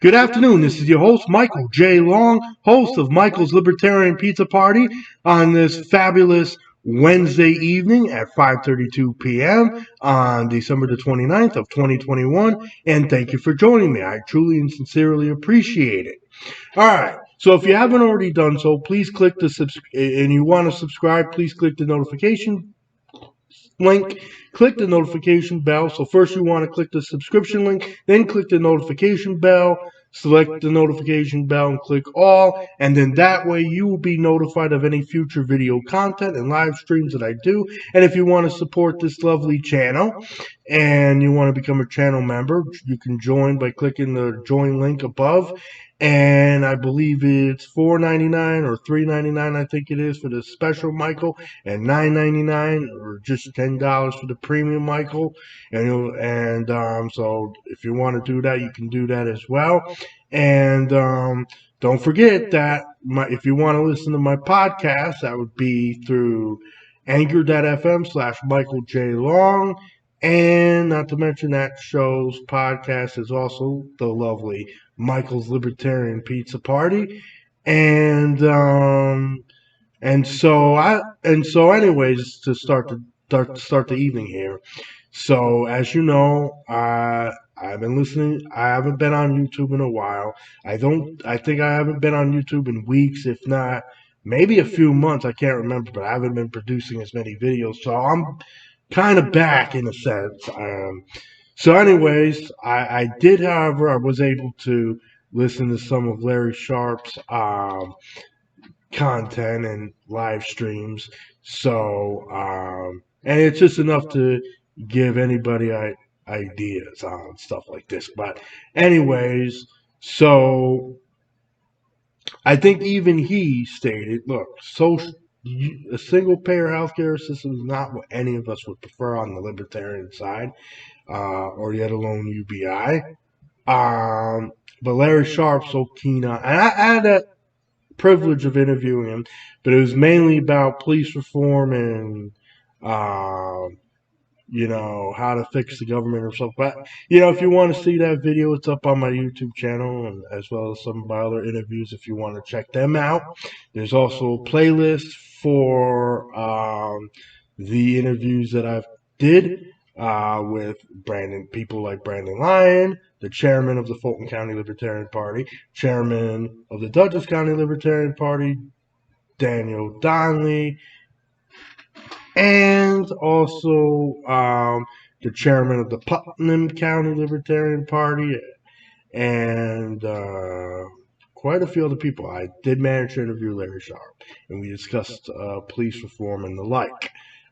Good afternoon. This is your host, Michael J. Long, host of Michaels Libertarian Pizza Party on this fabulous Wednesday evening at 5:32 p.m. on December the 29th of 2021. And thank you for joining me. I truly and sincerely appreciate it. All right. So if you haven't already done so, please click the and you want to subscribe, please click the notification link, click the notification bell. So first you want to click the subscription link, then click the notification bell, select the notification bell and click all, and then that way you will be notified of any future video content and live streams that I do. And if you want to support this lovely channel and you want to become a channel member, you can join by clicking the join link above. And I believe it's $4.99 or $3.99, I think it is, for the special Michael, and $9.99 or just $10 for the premium Michael. So if you want to do that, you can do that as well. And don't forget that if you want to listen to my podcast, that would be through anchor.fm/Michael J. Long. And not to mention that show's podcast is also the lovely Michaels Libertarian Pizza Party. And so anyways, to start the evening here. So as you know, I've been listening. I haven't been on YouTube in a while. I think I haven't been on YouTube in weeks, if not maybe a few months. I can't remember, but I haven't been producing as many videos. So I'm kind of back in a sense. So anyways, I did, however, I was able to listen to some of Larry Sharpe's content and live streams. So, and it's just enough to give anybody ideas on stuff like this. But anyways, so I think even he stated, look, a single-payer healthcare system is not what any of us would prefer on the libertarian side, or yet alone UBI. But Larry Sharpe's so keen on, and I had that privilege of interviewing him, but it was mainly about police reform and how to fix the government or something. But if you want to see that video, it's up on my YouTube channel, and as well as some of my other interviews if you want to check them out. There's also a playlist for the interviews that I've did with people like Brandon Lyon, the chairman of the Fulton County Libertarian Party, chairman of the Douglas County Libertarian Party, Daniel Donnelly, and also the chairman of the Putnam County Libertarian Party, and quite a few other people. I did manage to interview Larry Sharpe, and we discussed police reform and the like.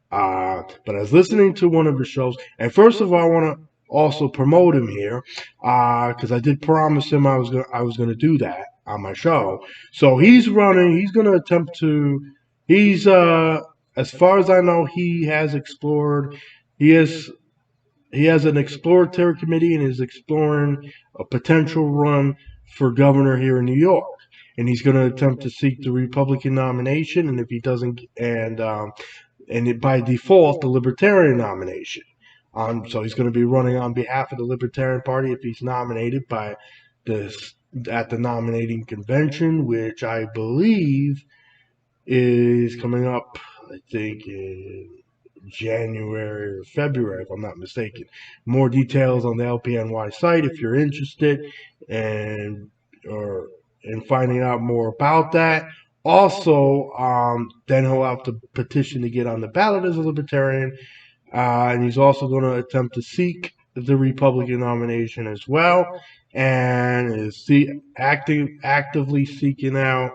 But I was listening to one of his shows, and first of all, I want to also promote him here, because I did promise him I was going to do that on my show. So he's going to attempt to, as far as I know, he has an exploratory committee and is exploring a potential run for governor here in New York. And he's going to attempt to seek the Republican nomination, and if he doesn't, by default, the Libertarian nomination. So he's going to be running on behalf of the Libertarian Party if he's nominated at the nominating convention, which I believe is coming up, I think, in January or February, if I'm not mistaken. More details on the LPNY site if you're interested in finding out more about that. Also, then he'll have to petition to get on the ballot as a libertarian, and he's also going to attempt to seek the Republican nomination as well, and is actively seeking out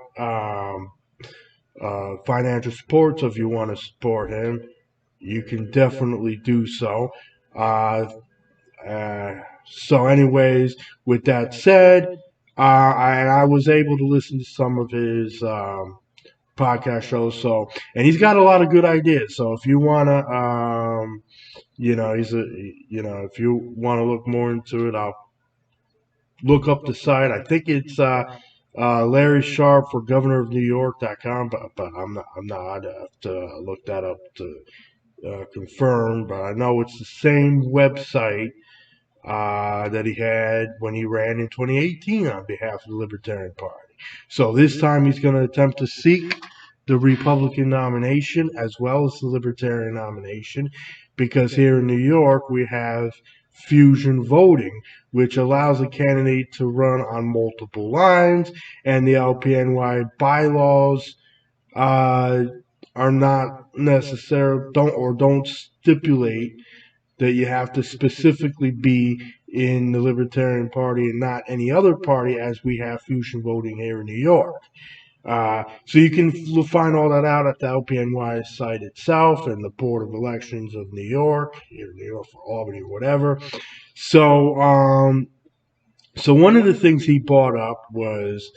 financial support. So if you want to support him, you can definitely do so. So anyways, with that said, I was able to listen to some of his podcast shows. And he's got a lot of good ideas. So if you want to, if you want to look more into it, I'll look up the site. I think it's Larry Sharpe for Governor of New York.com, but I'm not. I'd have to look that up to confirm. But I know it's the same website that he had when he ran in 2018 on behalf of the Libertarian Party. So this time he's going to attempt to seek the Republican nomination as well as the Libertarian nomination, because here in New York we have fusion voting, which allows a candidate to run on multiple lines, and the LPNY bylaws are not necessary, don't stipulate that you have to specifically be in the Libertarian Party and not any other party, as we have fusion voting here in New York. So you can find all that out at the LPNY site itself and the Board of Elections of New York, here in New York for Albany or whatever. So one of the things he brought up was,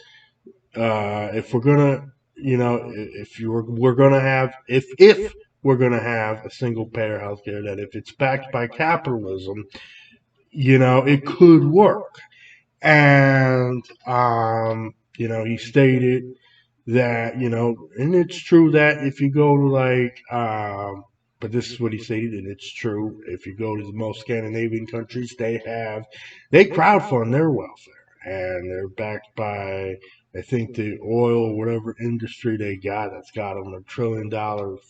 if we're gonna, we're gonna have, if we're gonna have a single payer healthcare, that if it's backed by capitalism, it could work. And he stated that, and it's true that if you go to but this is what he stated, and it's true. If you go to the most Scandinavian countries, they crowdfund their welfare, and they're backed by, I think, the oil, whatever industry they got, that's got them $1 trillion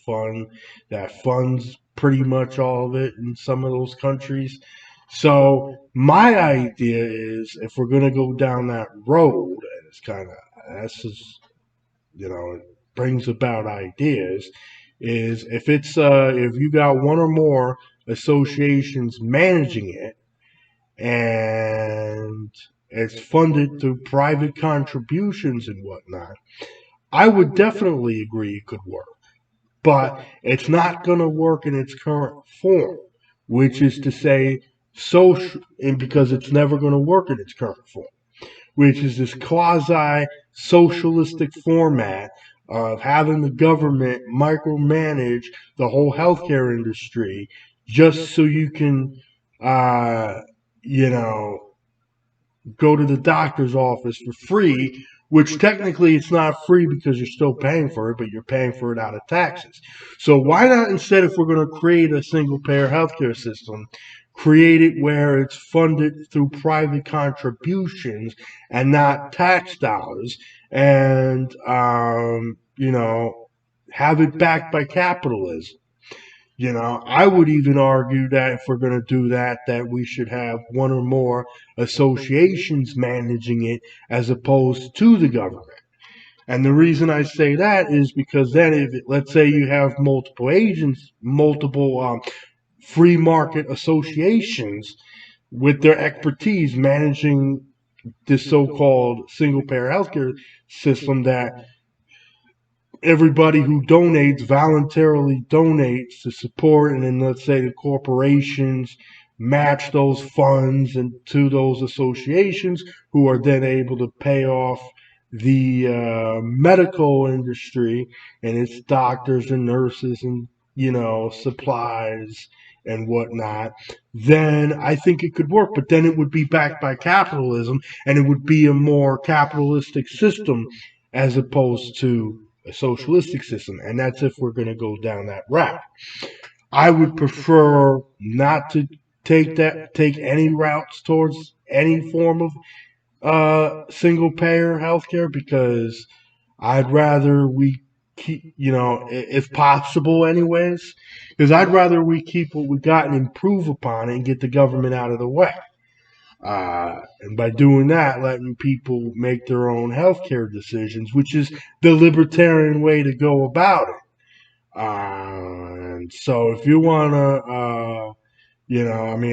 fund that funds pretty much all of it in some of those countries. So my idea is, if we're going to go down that road, and that's just, it brings about ideas, is if you got one or more associations managing it, and it's funded through private contributions and whatnot, I would definitely agree it could work. But it's not going to work in its current form, which is to say, social, and because it's never going to work in its current form, which is this quasi-socialistic format of having the government micromanage the whole healthcare industry just so you can, go to the doctor's office for free, which technically it's not free because you're still paying for it, but you're paying for it out of taxes. So why not, instead, if we're going to create a single-payer healthcare system, create it where it's funded through private contributions and not tax dollars, and have it backed by capitalism. I would even argue that if we're going to do that, that we should have one or more associations managing it as opposed to the government. And the reason I say that is because then, let's say you have multiple agents, multiple free market associations with their expertise managing this so-called single-payer healthcare system, that everybody who donates voluntarily donates to support, and then let's say the corporations match those funds and to those associations, who are then able to pay off the medical industry and its doctors and nurses and supplies and whatnot. Then I think it could work, but then it would be backed by capitalism, and it would be a more capitalistic system as opposed to a socialistic system, and that's if we're going to go down that route. I would prefer not to take any routes towards any form of single payer healthcare, because I'd rather we keep, if possible anyways, because I'd rather we keep what we got and improve upon it and get the government out of the way. And by doing that, letting people make their own healthcare decisions, which is the libertarian way to go about it. And so if you want to,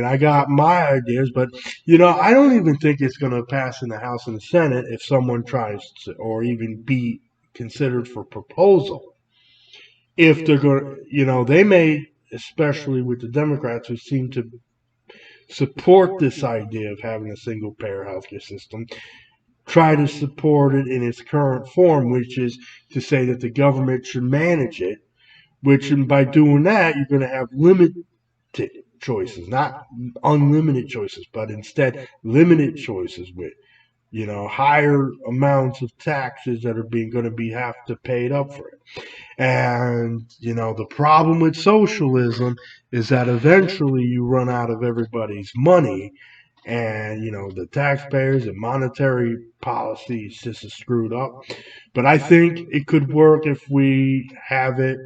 I got my ideas, but, I don't even think it's going to pass in the House and the Senate if someone tries to, or even be considered for proposal. If they're going to, they may, especially with the Democrats who seem to support this idea of having a single payer healthcare system, try to support it in its current form, which is to say that the government should manage it, which, and by doing that, you're going to have limited choices, not unlimited choices, but instead limited choices with, higher amounts of taxes that are going to be have to paid up for it. And, the problem with socialism is that eventually you run out of everybody's money, and the taxpayers and monetary policy is just screwed up. But I think it could work if we have it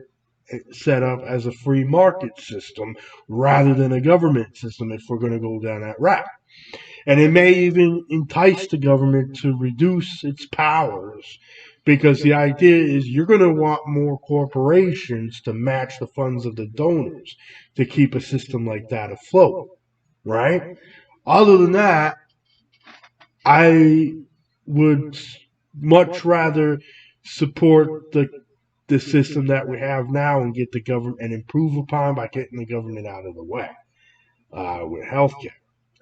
set up as a free market system rather than a government system if we're going to go down that route. And it may even entice the government to reduce its powers, because the idea is you're going to want more corporations to match the funds of the donors to keep a system like that afloat, right? Other than that, I would much rather support the system that we have now and get the government and improve upon by getting the government out of the way with healthcare.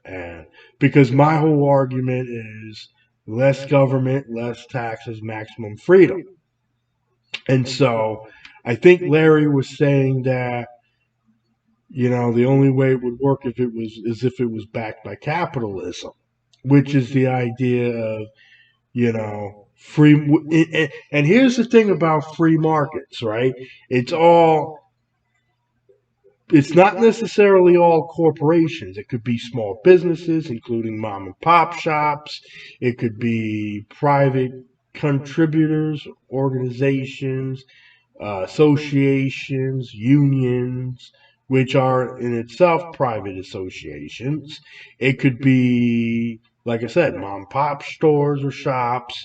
And because my whole argument is less government, less taxes, maximum freedom. And so I think Larry was saying that the only way it would work if it was backed by capitalism, which is the idea of free. And here's the thing about free markets, right? It's not necessarily all corporations. It could be small businesses, including mom and pop shops. It could be private contributors, organizations, associations, unions, which are in itself private associations. It could be, like I said, mom and pop stores or shops,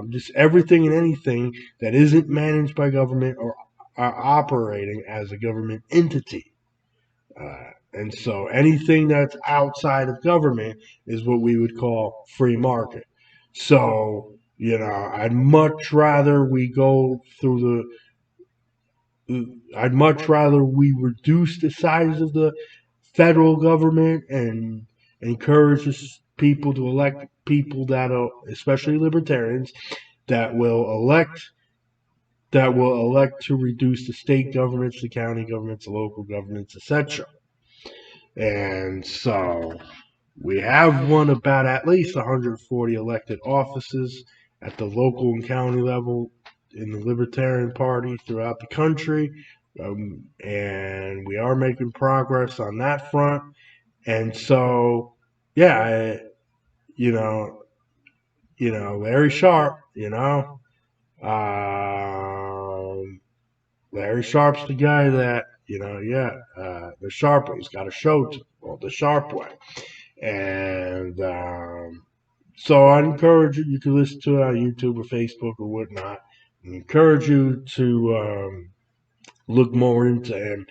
just everything and anything that isn't managed by government or are operating as a government entity. And so anything that's outside of government is what we would call free market. So, I'd much rather we reduce the size of the federal government and encourage people to elect people especially libertarians, that will elect to reduce the state governments, the county governments, the local governments, etc. And so we have won about at least 140 elected offices at the local and county level in the Libertarian Party throughout the country. And we are making progress on that front. And so, yeah, Larry Sharpe, Larry Sharpe's the guy that, the Sharpe way. He's got a show called The Sharpe Way. And so I'd encourage you can listen to it on YouTube or Facebook or whatnot. I encourage you to look more into him,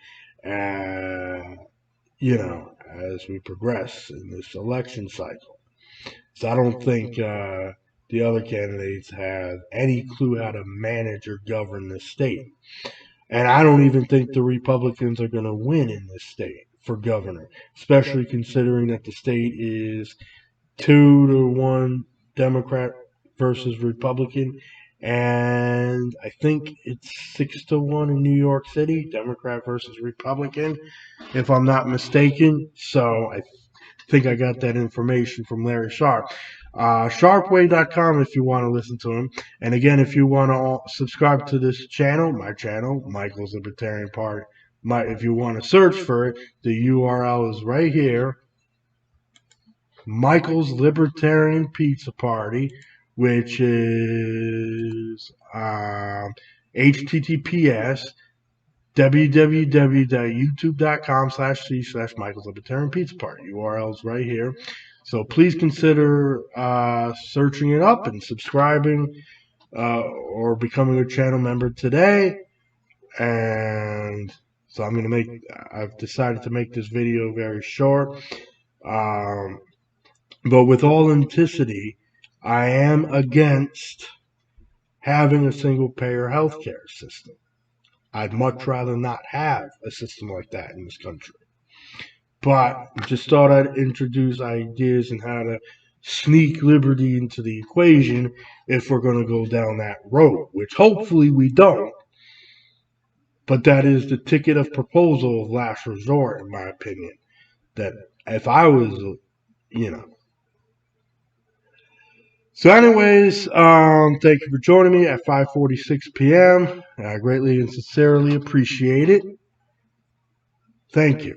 as we progress in this election cycle. So I don't think the other candidates have any clue how to manage or govern the state. And I don't even think the Republicans are going to win in this state for governor, especially considering that the state is 2-1 Democrat versus Republican. And I think it's 6-1 in New York City, Democrat versus Republican, if I'm not mistaken. So I think I got that information from Larry Sharpe. Sharpeway.com if you want to listen to him. And again, if you want to subscribe to this channel, my channel, Michaels Libertarian Party, if you want to search for it, the URL is right here. Michaels Libertarian Pizza Party, which is https www.youtube.com/c/Michaels Libertarian Pizza Party. URL is right here. So please consider searching it up and subscribing or becoming a channel member today. And so I've decided to make this video very short. But with all authenticity, I am against having a single-payer healthcare system. I'd much rather not have a system like that in this country. But just thought I'd introduce ideas on how to sneak liberty into the equation if we're going to go down that road, which hopefully we don't. But that is the ticket of proposal of last resort, in my opinion. That if I was, So anyways, thank you for joining me at 5:46 p.m. I greatly and sincerely appreciate it. Thank you.